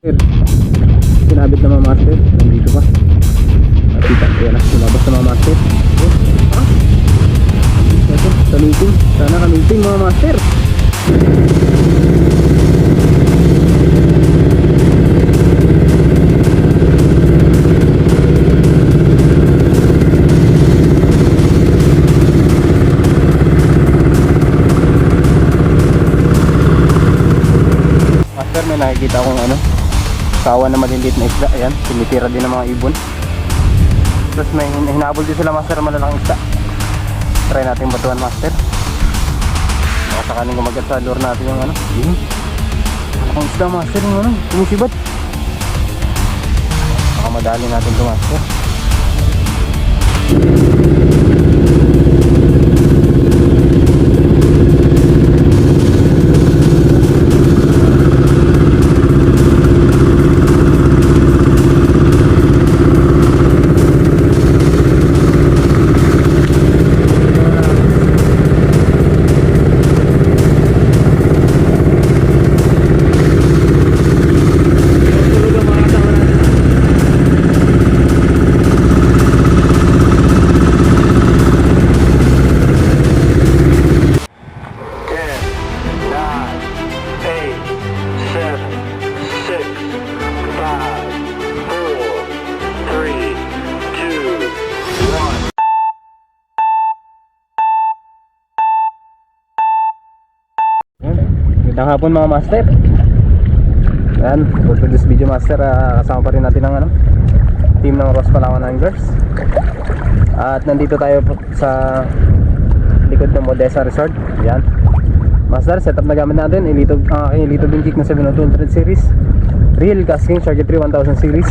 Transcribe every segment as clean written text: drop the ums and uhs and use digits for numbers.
Sinabit na mga master. Nandito pa. Kita, yan na. Lumabas na mga master. Ito, kanuping. Sana kanuping mga master. Master, may nakikita akong kawan na maliliit na isda. Ayan, tumitira din ng mga ibon. Tapos may hinabol din sila master, malalaking isda. Try natin batuan master. Baka sakaling kumagat sa lure natin yung ang isda master, yung tumisibat. Baka madali natin ito master. Magandang hapon mga master. Ayan, for this video master, kasama pa rin natin ang team ng Ross Palawan Anglers. At nandito tayo sa likod ng Modesa Resort. Ayan master, setup na gamit natin. Ang aking Elito Bintik na 70200 series, real casting Sharky 3 1000 series.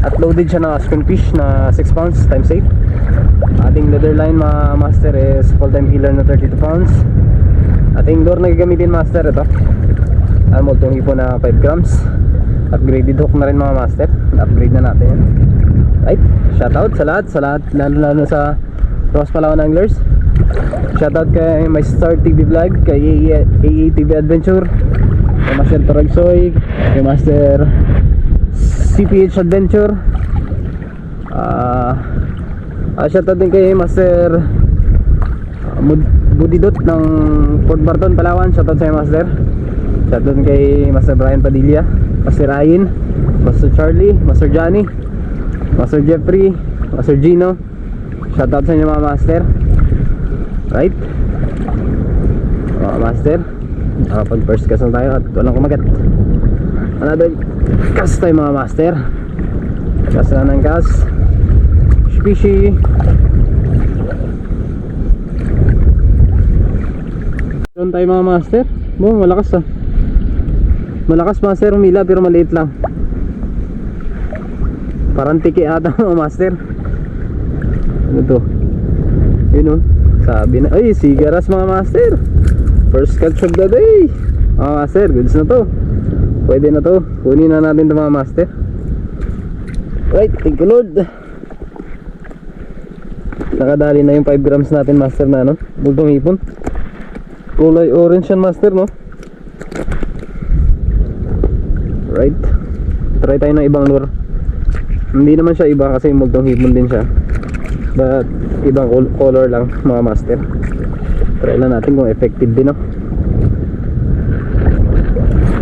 At loaded siya ng Aspen fish na 6 pounds time safe. Ating leather line mga master is full time killer na 32 pounds. Ating lure na gagamitin master, ito multong hipo na 5 grams. Upgraded hook na rin mga master. Upgrade na natin yan. Right, shoutout sa lahat, lalo sa Ross Palawan Anglers. Shoutout kay My Star TV Vlog, kay AA TV Adventure, kay Master Toragsoy, kay Master CPH Adventure. Shoutout din kay Master Budidot ng Port Barton, Palawan. Shoutout sa master. Shoutout kay Master Brian Padilla, Master Ryan, Master Charlie, Master Johnny, Master Jeffrey, Master Gino. Shoutout sa inyo mga master. Right, mga master, nakapag first cast na tayo at walang kumagat. Another cast tayo mga master. Cast na ng cast. Fishy. Doon tayo mga master. Malakas malakas master, umila pero maliit lang. Parang tiki ata mga master. Ano to? Yun sabi na, ay sigaras mga master. First catch of the day mga master, goods na to. Pwede na to, kunin na natin to mga master. Right, thank you Lord. Nakadali na yung 5 grams natin master na bultong hipon. Kulay orange yan master, no? Right, try tayo ng ibang lure. Hindi naman siya iba kasi multong hipon din siya, but ibang color lang mga master. Try lang natin kung effective din, no?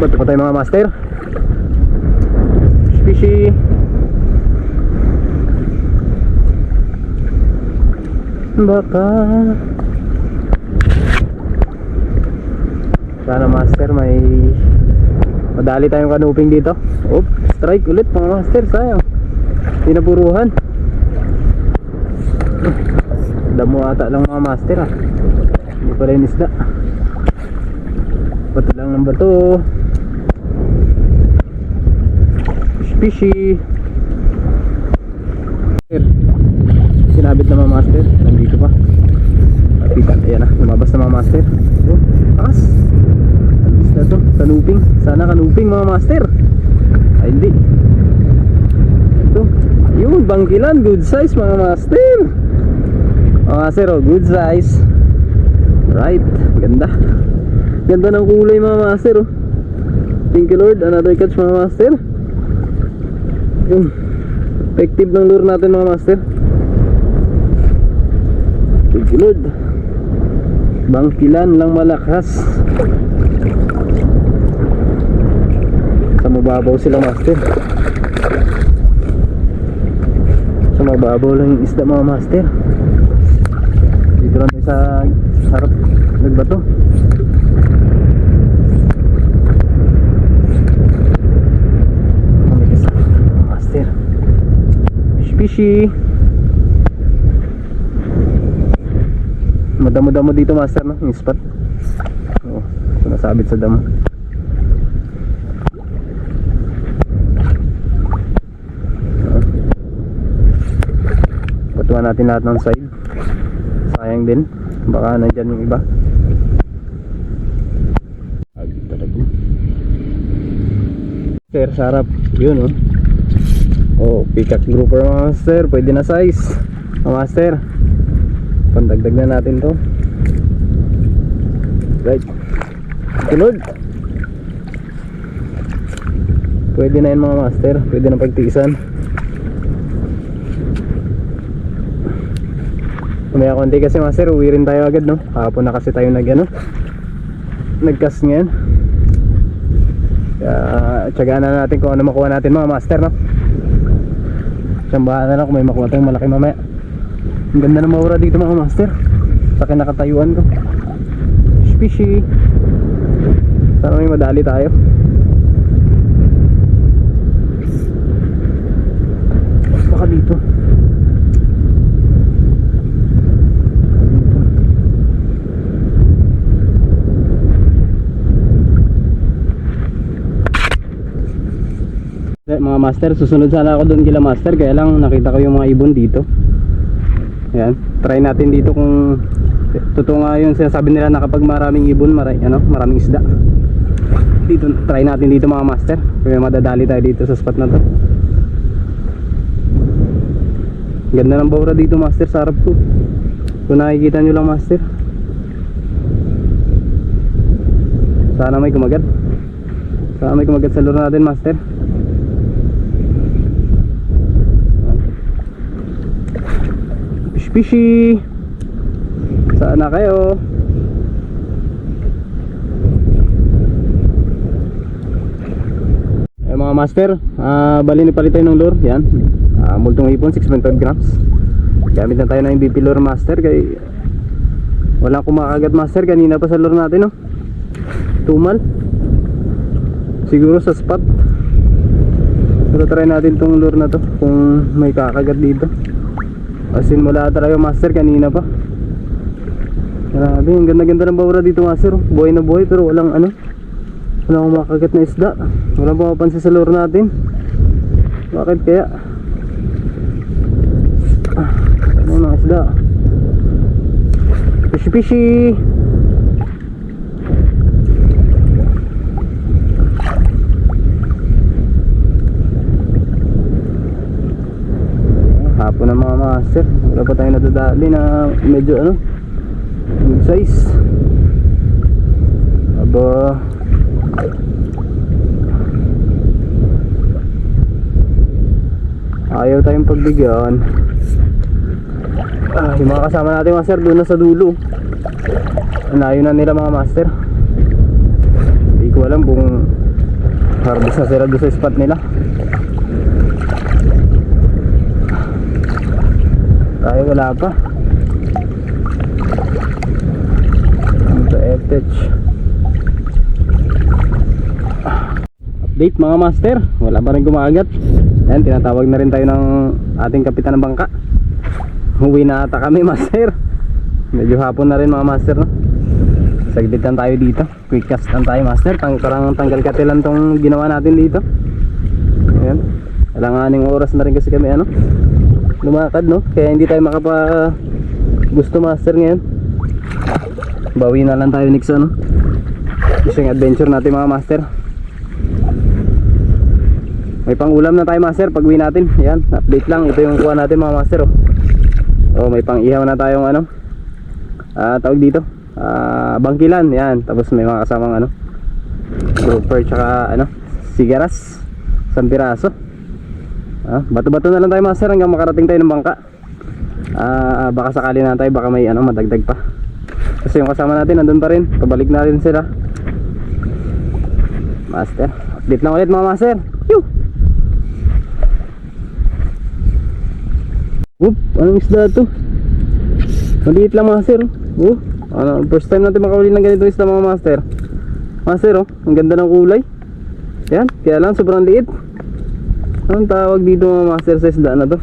Bato pa tayo mga master. Fishy. Baka sana master may madali tayong kanuping dito. Oop, strike ulit mga master, sayang pinapuruhan. Damo ata lang mga master, hindi pala yung isda. Bato lang ng bato. Fishy. Sinabit na mga master, nandito pa. Kita, ayan na, lumabas na mga master. Takas na to, kanuping. Sana kanuping mga master. Ay hindi. Ito, yun, bangkilan, good size mga master. Mga master, good size. Right, ganda. Ganda ng kulay mga master. Thank you Lord, another catch mga master. Yun. Effective ng lure natin mga master. Thank you Lord. Bangkilan lang malakas. Sa mababaw sila master. Sa mababaw lang yung isda mga master. Dito lang tayo sa harap nagbato. Mamikis mga master. Fishy. Madamo-damo dito master no, yung spot. Oo, nasabit sa damo. Patuan natin lahat ng side. Sayang din, baka nandyan yung iba. Agad talaga. Sir, sarap. Yun oh. Oh, peacock grouper mga master. Pwede na size mga master. Pandagdag na natin to. Right. Tulog. Pwede na yan mga master. Pwede na pagtiisan. Kumaya konti kasi master, uwi rin tayo agad no. Kahapon na kasi tayo nagcast ngayon. Kaya tsagaan na natin kung ano makuha natin mga master no. Tsambahan na lang kung may makuha tayong malaki mamaya. Ang ganda ng maura dito mga master. Sa kinakatayuan ko. Fishy. Sana may madali tayo. Baka dito. Mga master, susunod sana ako doon kila master. Kaya lang nakita ko yung mga ibon dito. Yan, try natin dito kung totoo nga yung sinasabi nila na kapag maraming ibon, maraming isda. Dito, try natin dito mga master. Kaya madadali tayo dito sa spot na to. Ganda ng baura dito master, sa harap ko. Kung nakikita nyo lang master. Sana may kumagat. Sana may kumagat sa lure natin master. Fishy. Saan na kayo? Mga master, bali ni palit tayo ng lure. Yan, multong hipon 6.5 grams. Gamit na tayo ng MVP lure master. Kaya wala kumakagat master. Kanina pa sa lure natin no. Tumal. Siguro sa spot. Pero try natin tong lure na to kung may kakagat dito. Asin mula talaga master kanina pa. Grabe, ang ganda-ganda ng baura dito master. Buhay na buhay pero walang walang makagat na isda. Walang pumapansin sa lure natin. Bakit kaya? Ano yung mga isda? Fishy. Hapon ng mga master. Wala pa tayo nadadali na medyo good size. Aba, ayaw tayong pagbigyan. Yung mga kasama natin master doon na sa dulo. Anayo na nila mga master. Hindi ko alam kung harvest na sila doon sa spot nila. Tayo wala pa. Ito etch. Update mga master, wala pa rin kumagat. Ayan, tinatawag na rin tayo ng ating kapitan ng bangka. Uwi na ata kami master. Medyo hapon na rin mga master no? Saglit lang tayo dito. Quick cast lang tayo master. Parang tanggal katilan tong ginawa natin dito. Ayan, alanganing oras na rin kasi kami lumakad no, kaya hindi tayo gusto master ngayon. Bawi na lang tayo next fishing adventure natin mga master. May pang ulam na tayo master pag uwi natin. Yan, update lang, ito yung kuha natin mga master may pang ihaw na tayong tawag dito bangkilan. Yan, tapos may mga kasamang grouper tsaka ano, sigaras, isang piraso. Bato-bato na lang tayo master hanggang makarating tayo ng bangka. Baka sakali na tayo, baka may ano, madagdag pa. Kasi yung kasama natin nandun pa rin, pabalik na rin sila. Master, update lang ulit mga master. Yoo! Whoop, anong isda to? Maliit lang master. First time natin makahuli ng ganito isda mga master. Master, ang ganda ng kulay. Yan, kaya lang sobrang liit. Anong tawag dito mga master sa isda na to?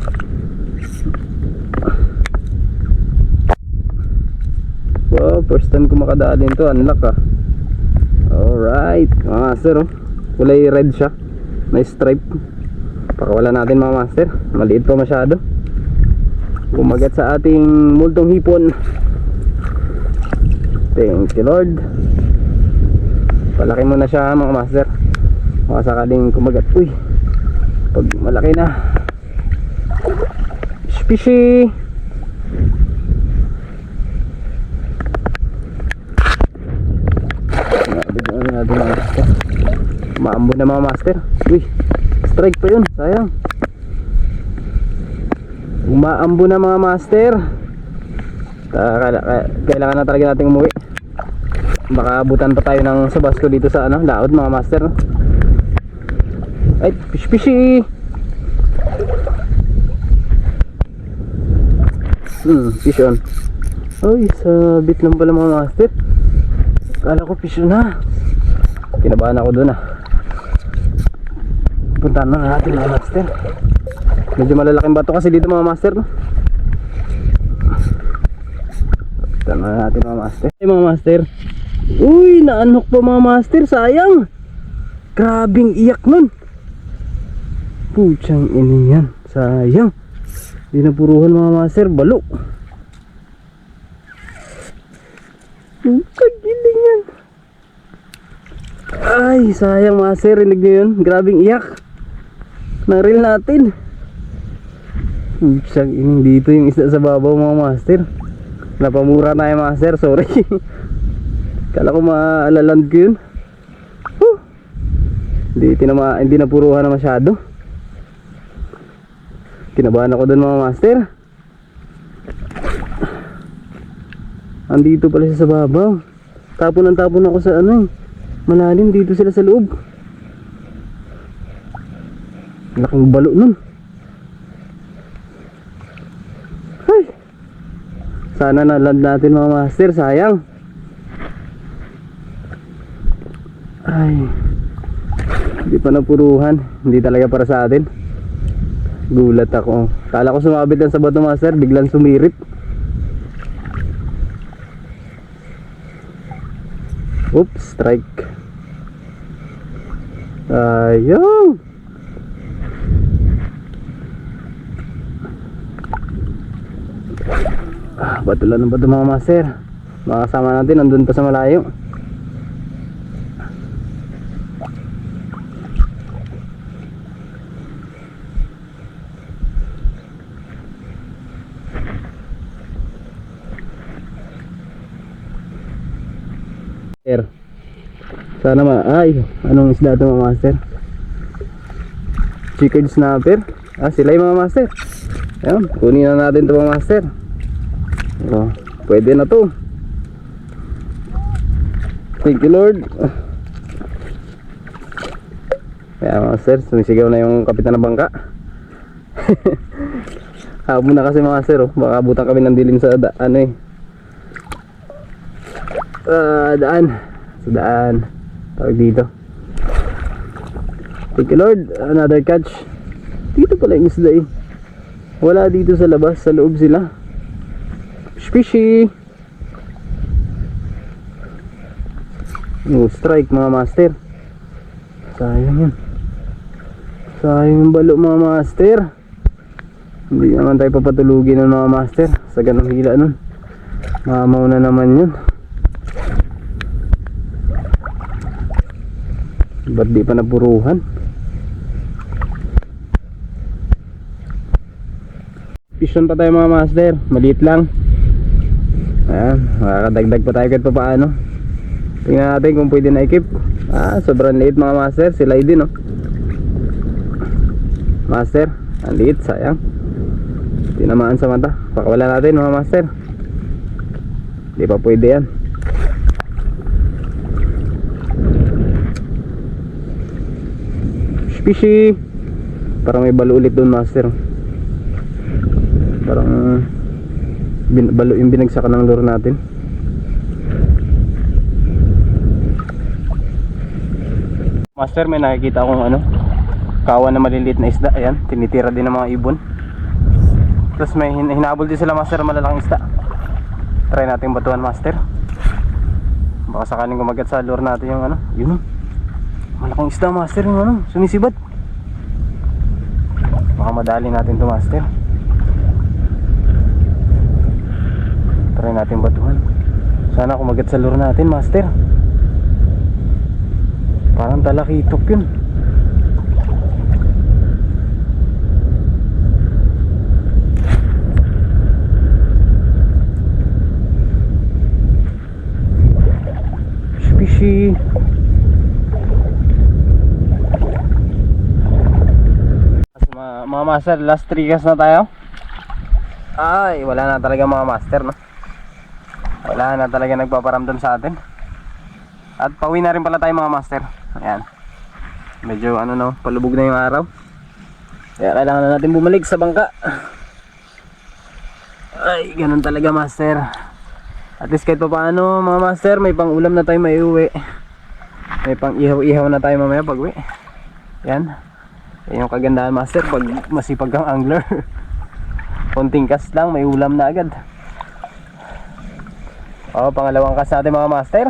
Wow, first time ko makadaan to. Unlock alright mga master, kulay red siya, may stripe. Pakawala natin mga master, maliit pa masyado. Kumagat sa ating multong hipon. Thank you Lord. Palaki mo na siya mga master, baka sakaling kumagat. Uy, pag malaki na, fishy. Maambon na mga master. Uy, strike pa yun, sayang. Umaambo na mga master. Kailangan na talaga nating umuwi. Baka abutan pa tayo ng sabasko dito sa ano, laod mga master. Ay, fishy. Fish on. Uy, sabit lang pala mga master. Kala ko fish on na. Kinabahan ako dun Puntahan na natin mga master. Medyo malalaking bato kasi dito mga master, no? Puntahan na natin mga master. Ay mga master. Uy, naanok pa mga master, sayang. Grabing iyak nun. Putsang inin yan, sayang. Di napuruhan mga master, balo. Kagiling yan. Ay, sayang master, rinig nyo yun. Grabing iyak. Naril natin. Putsang inin, dito yung isda sa babaw mga master. Napamura na yung master, sorry. Kala ko maalaland ko yun. Hindi napuruhan na masyado. Kinabahan ako dun mga master. Andito pala siya sa babaw. Tapon ako sa ano, malalim. Dito sila sa loob. Laking balo nun. Ay, sana naland natin mga master, sayang. Ay, hindi pa napuruhan. Hindi talaga para sa atin. Gulat ako. Kala ko sumabit lang sa bato master, biglang sumirit. Oops, strike. Ayaw. Bato lang ng bato mga master. Mga kasama natin nandun pa sa malayo. Sana ay, anong isda ito mga master? Chicken snapper. Sila yung mga master. Ayan, kunin na natin ito mga master. Pwede na to. Thank you Lord. Ayan mga master, sumisigaw na yung kapitan ng bangka. Hapon na kasi mga master, baka abutan kami ng dilim sa daan daan tawag dito. Thank you Lord, another catch. Dito pala yung isda wala dito sa labas, sa loob sila. Fishy. Strike mga master. Sayang yan. Sayang yung balo mga master. Hindi naman tayo papatulugin ng mga master sa ganong hila nun. Mamaw na naman yun. Ba't di pa napuruhan? Fishon pa tayo mga master. Maliit lang. Ayan, makakadagdag pa tayo kahit pa paano. Tingnan natin kung pwede na ikip. Sobrang liit mga master. Sila din, no? Master, ang liit, sayang. Tinamaan sa mata. Pakawala natin mga master. Hindi pa pwede yan. Fishy. Parang may balo ulit doon master. Parang balo yung binagsakan ng lure natin. Master, may nakikita akong kawan na maliliit na isda. Ayan, tinitira din ng mga ibon. Tapos may hinabol din sila master, malalaking isda. Try natin batuan master. Baka sakaling kumagat sa lure natin yung yun, malaking isda master, yung sumisibat. Baka madali natin to master. Try natin batuhan. Sana kumagat sa lure natin master. Parang talakitok yun. Fishy. Mga master, last 3 cast na tayo. Ay, wala na talaga mga master, no? Wala na talaga nagpaparamdam sa atin. At pauwi na rin pala tayo mga master. Ayan. Medyo palubog na yung araw. Kaya kailangan na natin bumalik sa bangka. Ay, ganun talaga master. At least kahit pa paano mga master, may pang ulam na tayo maiuwi. May pang ihaw-ihaw na tayo mamaya pag uwi. Yan. Yan yung kagandahan master pag masipag kang angler. Konting cast lang, may ulam na agad. Pangalawang cast natin mga master.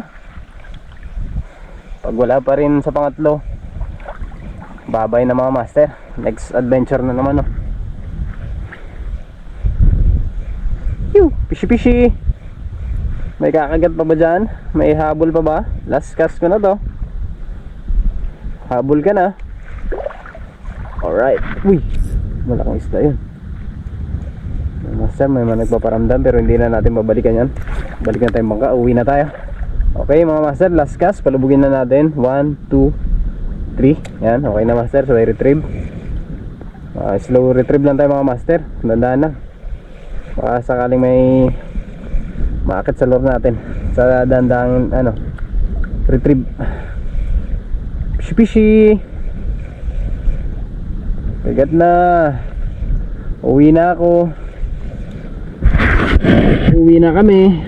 Pag wala pa rin sa pangatlo, babay na mga master. Next adventure na naman, no? Fishy fishy. May kakagat pa ba dyan? May habol pa ba? Last cast ko na to. Habol ka na. Alright. Uy, malaking isda yun. Master, may mga nagpaparamdam pero hindi na natin babalikan yan. Balikan tayong bangka, uwi na tayo. Okay mga master, last cast. Palubugin na natin. 1, 2, 3. Yan, okay na master. So I retrieve. Slow retrieve lang tayo mga master. Dandaan na. Baka sakaling may maakit sa lure natin. Sa dandang retrieve. Fishy fishy. Kagat na. Uwi na ako. Uwi na kami.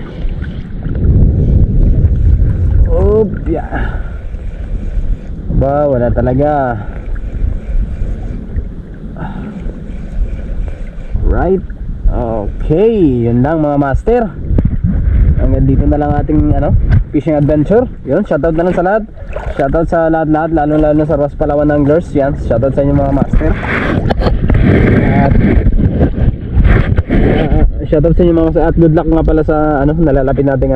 Yeah. Ba, wala talaga. Right. Okay, yun lang mga master. Hanggang dito na lang ating fishing adventure. Yun, shoutout na lang sa lahat. Shoutout sa lahat-lahat, lalo sa Ross Palawan Anglers. Yan, shoutout sa inyo mga master. At shoutout sa inyo mga master. At good luck nga pala sa nalalapit nating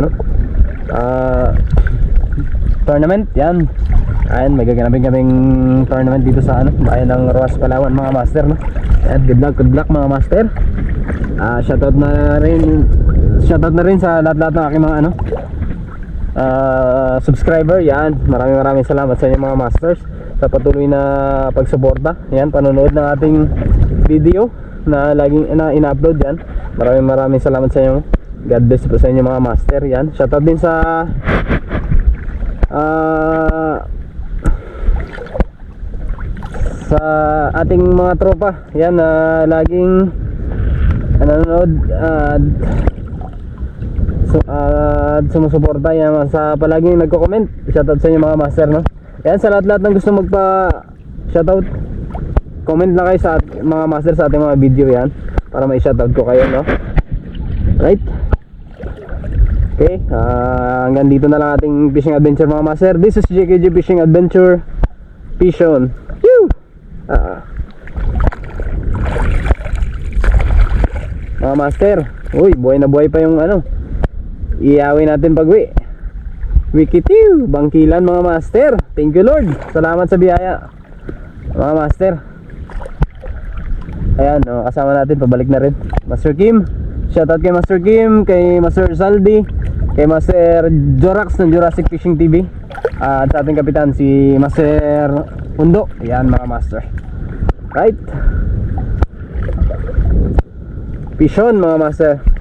tournament. Yan. Ayan, may gaganapin kaming tournament dito sa bayan ng Ross Palawan mga master, no? At good luck mga master. Shoutout na rin sa lahat-lahat ng aking mga subscriber. Yan, maraming salamat sa inyo mga masters sa patuloy na pagsuporta. Yan, panonood ng ating video na laging ina-upload. Yan, maraming salamat sa inyo. God bless po sa inyo mga master. Yan, shoutout din sa ating mga tropa. Yan, laging nanonood sumusuporta. Yan, sa palaging nagko-comment. Shoutout sa inyo mga master, no? Yan, sa lahat ng gusto magpa shoutout, comment lang kayo sa mga master sa ating mga video. Yan, para may shoutout ko kayo, no? Right? Okay, hanggang dito na lang ating fishing adventure mga master. This is JKG Fishing Adventure. Peace on. Mga master, uy, buhay na buhay pa yung iawin natin pag-uwi. Wikitiw, bangkilan mga master. Thank you Lord, salamat sa biyaya mga master. Ayan, kasama natin, pabalik na rin Master Kim. Shoutout kay Master Kim, kay Master Saldi, kay Master Jorax ng Jurassic Fishing TV, at sa ating kapitan si Master Undo. Yan mga master. Right, fish on mga master.